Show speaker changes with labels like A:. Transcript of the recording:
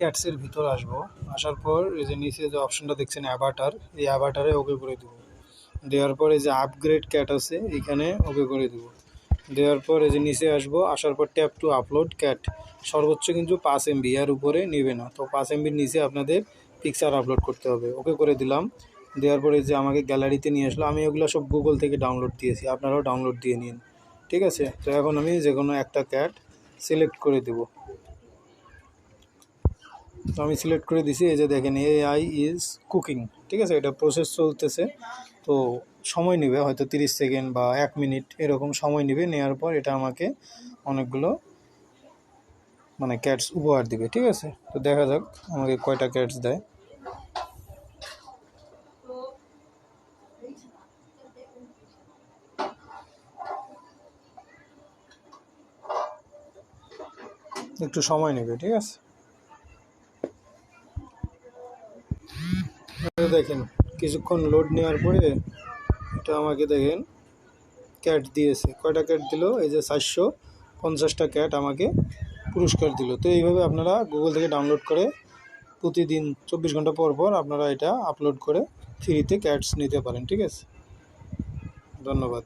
A: ক্যাটসের ভিতর আসবো। আসার পর এই যে নিচে যে অপশনটা দেখছেন অ্যাভাটার, এই অ্যাভাটারে ওকে করে দেবো। দেওয়ার পর এই যে আপগ্রেড ক্যাট আছে এখানে ওকে করে দেবো। দেওয়ার পর এই যে নিচে আসবো, আসার পর ট্যাপ টু আপলোড ক্যাট। সর্বোচ্চ কিন্তু 5 MB, এর উপরে নেবে না। তো 5 MBর নিচে আপনাদের পিকচার আপলোড করতে হবে। ওকে করে দিলাম। দেওয়ার পরে যে আমাকে গ্যালারিতে নিয়ে আসলো। আমি এগুলো সব গুগল থেকে ডাউনলোড দিয়েছি, আপনারাও ডাউনলোড দিয়ে নিন। ঠিক আছে, তো এখন আমি যে কোনো একটা ক্যাট সিলেক্ট করে দেবো। তো আমি সিলেক্ট করে দিছি। এই যে দেখেন AI ইজ কুকিং। ঠিক আছে, এটা প্রসেস চলতেছে। তো সময় নেবে হয়তো 30 সেকেন্ড বা 1 মিনিট এরকম সময় নেবে। নেওয়ার পর এটা আমাকে অনেকগুলো মানে ক্যাটস উপহার দিবে। ঠিক আছে, তো দেখা যাক আমাকে কয়টা ক্যাটস দেয়। একটু সময় নেবে। ঠিক আছে, দেখেন কিছুক্ষণ লোড নেওয়ার পরে এটা আমাকে দেখেন ক্যাট দিয়েছে। কয়টা ক্যাট দিল? এই যে 450টা ক্যাট আমাকে পুরস্কার দিল। তো এইভাবে আপনারা গুগল থেকে ডাউনলোড করে প্রতিদিন 24 ঘন্টা পর পর আপনারা এটা আপলোড করে ফ্রিতে ক্যাটস নিতে পারেন। ঠিক আছে, ধন্যবাদ।